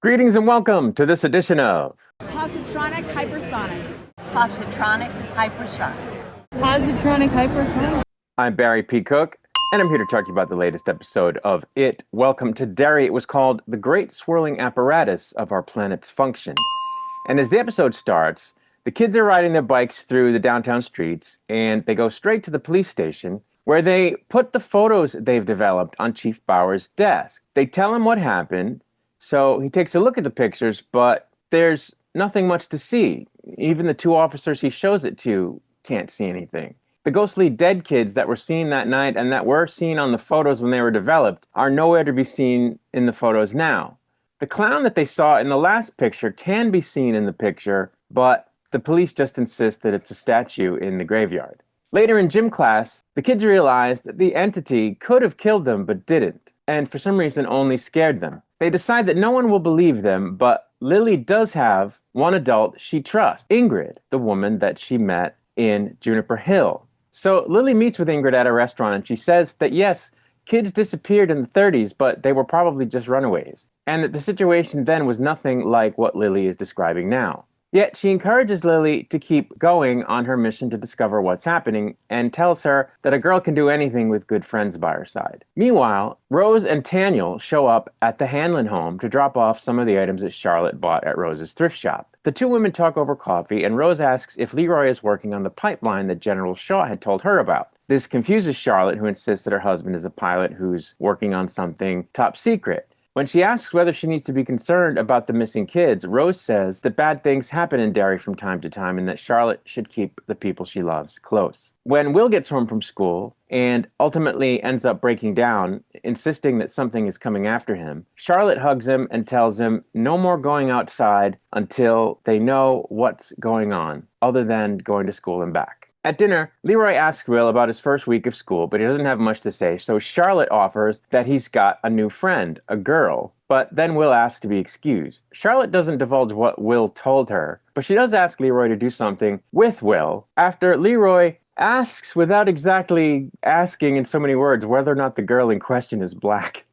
Greetings and welcome to this edition of Positronic hypersonic. Positronic hypersonic. Positronic hypersonic. I'm Barry P. Cook, and I'm here to talk to you about the latest episode of It. Welcome to Derry. It was called The Great Swirling Apparatus of Our Planet's Function. And as the episode starts, the kids are riding their bikes through the downtown streets, and they go straight to the police station, where they put the photos they've developed on Chief Bauer's desk. They tell him what happened, so he takes a look at the pictures, but there's nothing much to see. Even the two officers he shows it to can't see anything. The ghostly dead kids that were seen that night and that were seen on the photos when they were developed are nowhere to be seen in the photos now. The clown that they saw in the last picture can be seen in the picture, but the police just insist that it's a statue in the graveyard. Later in gym class, the kids realize that the entity could have killed them but didn't, and for some reason only scared them. They decide that no one will believe them, but Lily does have one adult she trusts, Ingrid, the woman that she met in Juniper Hill. So Lily meets with Ingrid at a restaurant, and she says that yes, kids disappeared in the 30s, but they were probably just runaways, and that the situation then was nothing like what Lily is describing now. Yet she encourages Lily to keep going on her mission to discover what's happening and tells her that a girl can do anything with good friends by her side. Meanwhile, Rose and Taniel show up at the Hanlon home to drop off some of the items that Charlotte bought at Rose's thrift shop. The two women talk over coffee, and Rose asks if Leroy is working on the pipeline that General Shaw had told her about. This confuses Charlotte, who insists that her husband is a pilot who's working on something top secret. When she asks whether she needs to be concerned about the missing kids, Rose says that bad things happen in Derry from time to time and that Charlotte should keep the people she loves close. When Will gets home from school and ultimately ends up breaking down, insisting that something is coming after him, Charlotte hugs him and tells him no more going outside until they know what's going on, other than going to school and back. At dinner, Leroy asks Will about his first week of school, but he doesn't have much to say, so Charlotte offers that he's got a new friend, a girl, but then Will asks to be excused. Charlotte doesn't divulge what Will told her, but she does ask Leroy to do something with Will after Leroy asks, without exactly asking in so many words, whether or not the girl in question is black.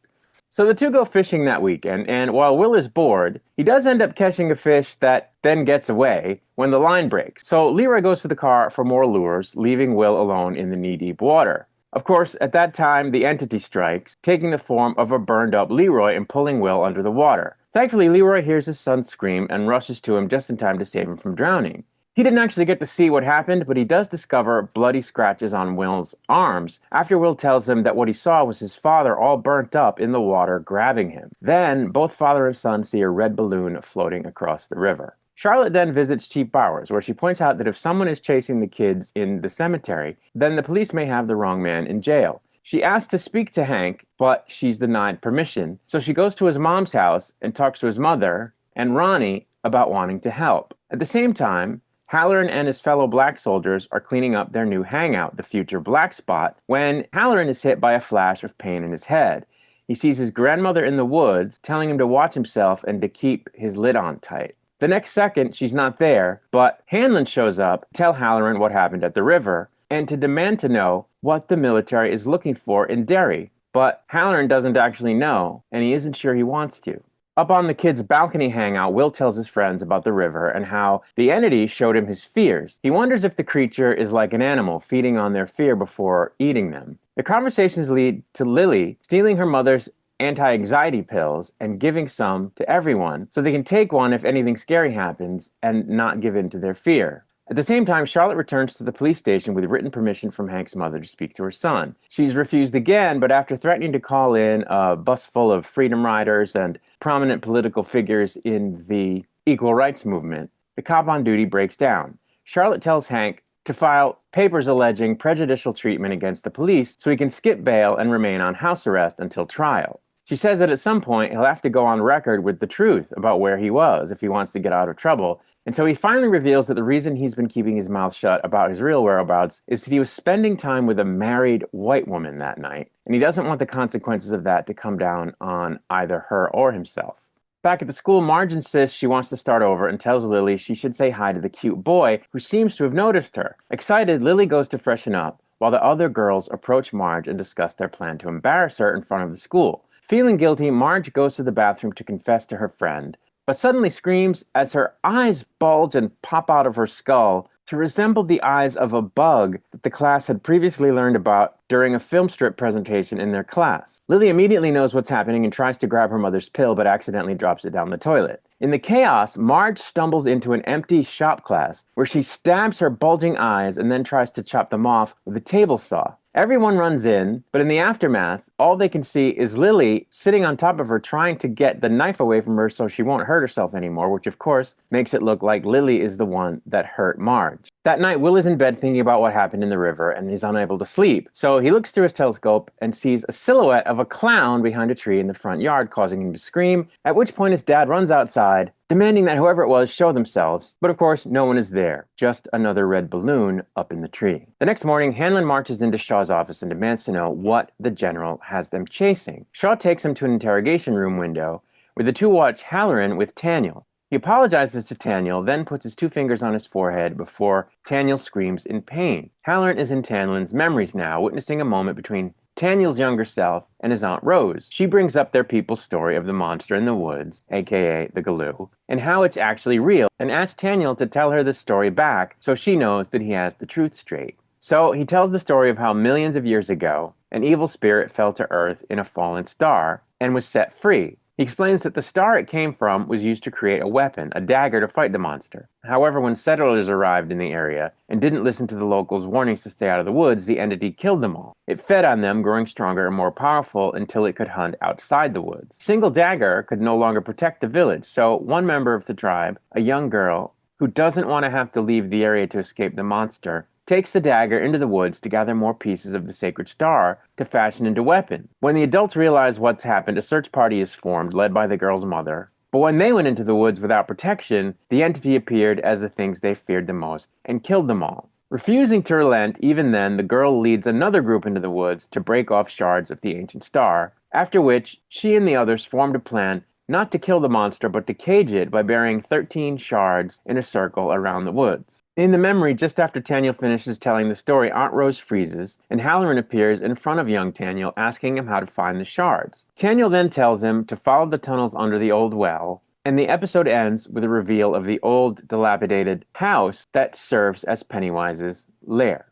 So the two go fishing that weekend, and while Will is bored, he does end up catching a fish that then gets away when the line breaks. So Leroy goes to the car for more lures, leaving Will alone in the knee-deep water. Of course, at that time, the entity strikes, taking the form of a burned-up Leroy and pulling Will under the water. Thankfully, Leroy hears his son scream and rushes to him just in time to save him from drowning. He didn't actually get to see what happened, but he does discover bloody scratches on Will's arms after Will tells him that what he saw was his father all burnt up in the water grabbing him. Then, both father and son see a red balloon floating across the river. Charlotte then visits Chief Bowers, where she points out that if someone is chasing the kids in the cemetery, then the police may have the wrong man in jail. She asks to speak to Hank, but she's denied permission, so she goes to his mom's house and talks to his mother and Ronnie about wanting to help. At the same time, Halloran and his fellow black soldiers are cleaning up their new hangout, the future Black Spot, when Halloran is hit by a flash of pain in his head. He sees his grandmother in the woods, telling him to watch himself and to keep his lid on tight. The next second, she's not there, but Hanlon shows up to tell Halloran what happened at the river and to demand to know what the military is looking for in Derry. But Halloran doesn't actually know, and he isn't sure he wants to. Up on the kids' balcony hangout, Will tells his friends about the river and how the entity showed him his fears. He wonders if the creature is like an animal, feeding on their fear before eating them. The conversations lead to Lily stealing her mother's anti-anxiety pills and giving some to everyone so they can take one if anything scary happens and not give in to their fear. At the same time, Charlotte returns to the police station with written permission from Hank's mother to speak to her son. She's refused again, but after threatening to call in a bus full of freedom riders and prominent political figures in the equal rights movement, the cop on duty breaks down. Charlotte tells Hank to file papers alleging prejudicial treatment against the police so he can skip bail and remain on house arrest until trial. She says that at some point he'll have to go on record with the truth about where he was if he wants to get out of trouble. And so he finally reveals that the reason he's been keeping his mouth shut about his real whereabouts is that he was spending time with a married white woman that night, and he doesn't want the consequences of that to come down on either her or himself. Back at the school, Marge insists she wants to start over and tells Lily she should say hi to the cute boy who seems to have noticed her. Excited, Lily goes to freshen up while the other girls approach Marge and discuss their plan to embarrass her in front of the school. Feeling guilty, Marge goes to the bathroom to confess to her friend, but suddenly screams as her eyes bulge and pop out of her skull to resemble the eyes of a bug that the class had previously learned about during a film strip presentation in their class. Lily immediately knows what's happening and tries to grab her mother's pill, but accidentally drops it down the toilet. In the chaos, Marge stumbles into an empty shop class where she stabs her bulging eyes and then tries to chop them off with a table saw. Everyone runs in, but in the aftermath, all they can see is Lily sitting on top of her trying to get the knife away from her so she won't hurt herself anymore, which of course makes it look like Lily is the one that hurt Marge. That night, Will is in bed thinking about what happened in the river and he's unable to sleep. So he looks through his telescope and sees a silhouette of a clown behind a tree in the front yard, causing him to scream, at which point his dad runs outside, demanding that whoever it was show themselves. But of course, no one is there, just another red balloon up in the tree. The next morning, Hanlon marches into Shaw's office and demands to know what the general has them chasing. Shaw takes him to an interrogation room window where the two watch Halloran with Taniel. He apologizes to Taniel, then puts his two fingers on his forehead before Taniel screams in pain. Halloran is in Taniel's memories now, witnessing a moment between Taniel's younger self and his Aunt Rose. She brings up their people's story of the monster in the woods, aka the Galoo, and how it's actually real, and asks Taniel to tell her the story back so she knows that he has the truth straight. So he tells the story of how millions of years ago, an evil spirit fell to Earth in a fallen star and was set free. He explains that the star it came from was used to create a weapon, a dagger to fight the monster. However, when settlers arrived in the area and didn't listen to the locals' warnings to stay out of the woods, the entity killed them all. It fed on them, growing stronger and more powerful until it could hunt outside the woods. A single dagger could no longer protect the village, so one member of the tribe, a young girl who doesn't want to have to leave the area to escape the monster, takes the dagger into the woods to gather more pieces of the sacred star to fashion into a weapon. When the adults realize what's happened, a search party is formed, led by the girl's mother. But when they went into the woods without protection, the entity appeared as the things they feared the most and killed them all. Refusing to relent, even then, the girl leads another group into the woods to break off shards of the ancient star, after which she and the others formed a plan not to kill the monster, but to cage it by burying 13 shards in a circle around the woods. In the memory, just after Taniel finishes telling the story, Aunt Rose freezes, and Halloran appears in front of young Taniel, asking him how to find the shards. Taniel then tells him to follow the tunnels under the old well, and the episode ends with a reveal of the old, dilapidated house that serves as Pennywise's lair.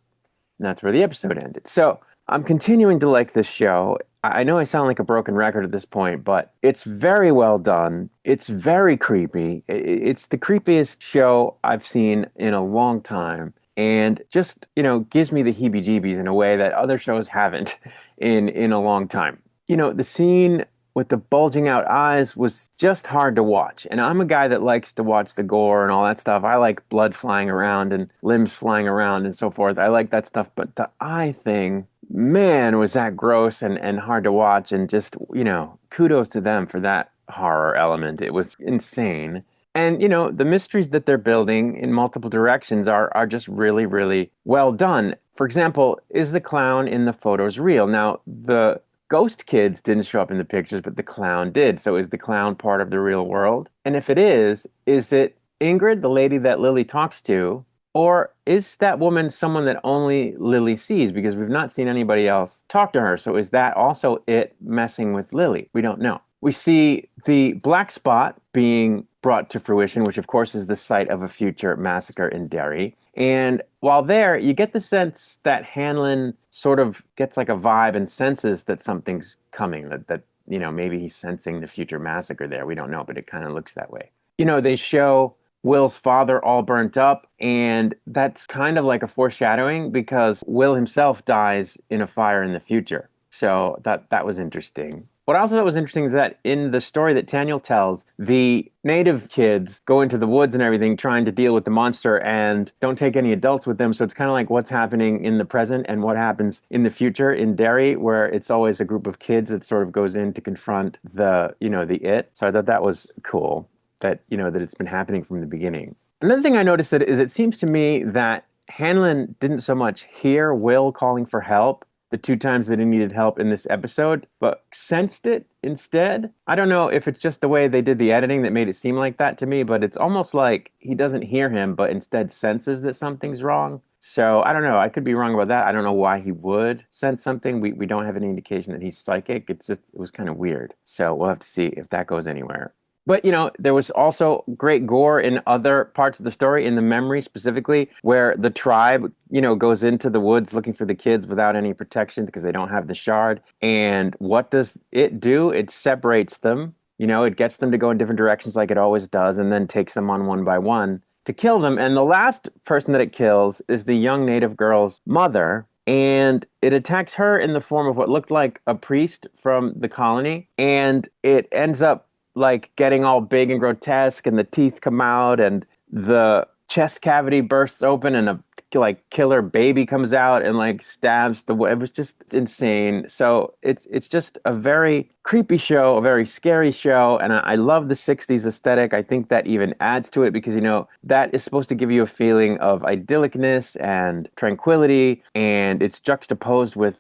And that's where the episode ended. So, I'm continuing to like this show. I know I sound like a broken record at this point, but it's very well done. It's very creepy. It's the creepiest show I've seen in a long time. And just, gives me the heebie-jeebies in a way that other shows haven't in a long time. The scene with the bulging out eyes was just hard to watch. And I'm a guy that likes to watch the gore and all that stuff. I like blood flying around and limbs flying around and so forth. I like that stuff. But the eye thing, man, was that gross and hard to watch. And just, kudos to them for that horror element. It was insane. And, the mysteries that they're building in multiple directions are just really, really well done. For example, is the clown in the photos real? Now, the ghost kids didn't show up in the pictures, but the clown did. So is the clown part of the real world? And if it is it Ingrid, the lady that Lily talks to? Or is that woman someone that only Lily sees? Because we've not seen anybody else talk to her. So is that also it messing with Lily? We don't know. We see the black spot being brought to fruition, which of course is the site of a future massacre in Derry. And while there, you get the sense that Hanlon sort of gets like a vibe and senses that something's coming, that maybe he's sensing the future massacre there. We don't know, but it kind of looks that way. They show Will's father all burnt up, and that's kind of like a foreshadowing because Will himself dies in a fire in the future. So that was interesting. What I also thought was interesting is that in the story that Taniel tells, the native kids go into the woods and everything trying to deal with the monster and don't take any adults with them. So it's kind of like what's happening in the present and what happens in the future in Derry, where it's always a group of kids that sort of goes in to confront the it. So I thought that was cool that, that it's been happening from the beginning. Another thing I noticed is it seems to me that Hanlon didn't so much hear Will calling for help the two times that he needed help in this episode, but sensed it instead. I don't know if it's just the way they did the editing that made it seem like that to me, but it's almost like he doesn't hear him, but instead senses that something's wrong. So I don't know. I could be wrong about that. I don't know why he would sense something. We don't have any indication that he's psychic. It was kind of weird. So we'll have to see if that goes anywhere. But there was also great gore in other parts of the story, in the memory specifically, where the tribe, goes into the woods looking for the kids without any protection because they don't have the shard. And what does it do? It separates them. It gets them to go in different directions like it always does, and then takes them on one by one to kill them. And the last person that it kills is the young native girl's mother. And it attacks her in the form of what looked like a priest from the colony. And it ends up like getting all big and grotesque, and the teeth come out, and the chest cavity bursts open, and a like killer baby comes out and like stabs it was just insane. So it's just a very creepy show, a very scary show, and I love the 60s aesthetic. I think that even adds to it because that is supposed to give you a feeling of idyllicness and tranquility, and it's juxtaposed with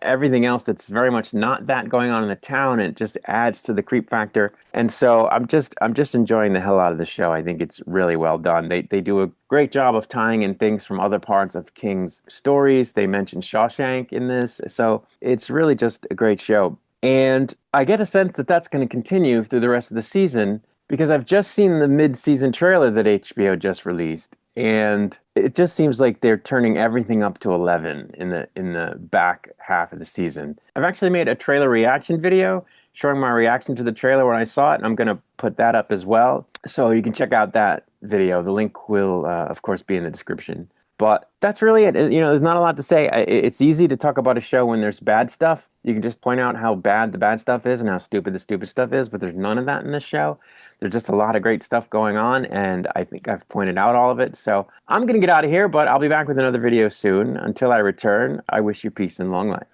everything else that's very much not that going on in the town, and it just adds to the creep factor. And so I'm just enjoying the hell out of the show. I think it's really well done. They do a great job of tying in things from other parts of King's stories. They mention Shawshank in this, so it's really just a great show. And I get a sense that that's going to continue through the rest of the season because I've just seen the mid-season trailer that HBO just released, and it just seems like they're turning everything up to 11 in the back half of the season. I've actually made a trailer reaction video showing my reaction to the trailer when I saw it, and I'm going to put that up as well. So you can check out that video. The link will, of course, be in the description. But that's really it. There's not a lot to say. It's easy to talk about a show when there's bad stuff. You can just point out how bad the bad stuff is and how stupid the stupid stuff is, but there's none of that in this show. There's just a lot of great stuff going on, and I think I've pointed out all of it. So I'm going to get out of here, but I'll be back with another video soon. Until I return, I wish you peace and long life.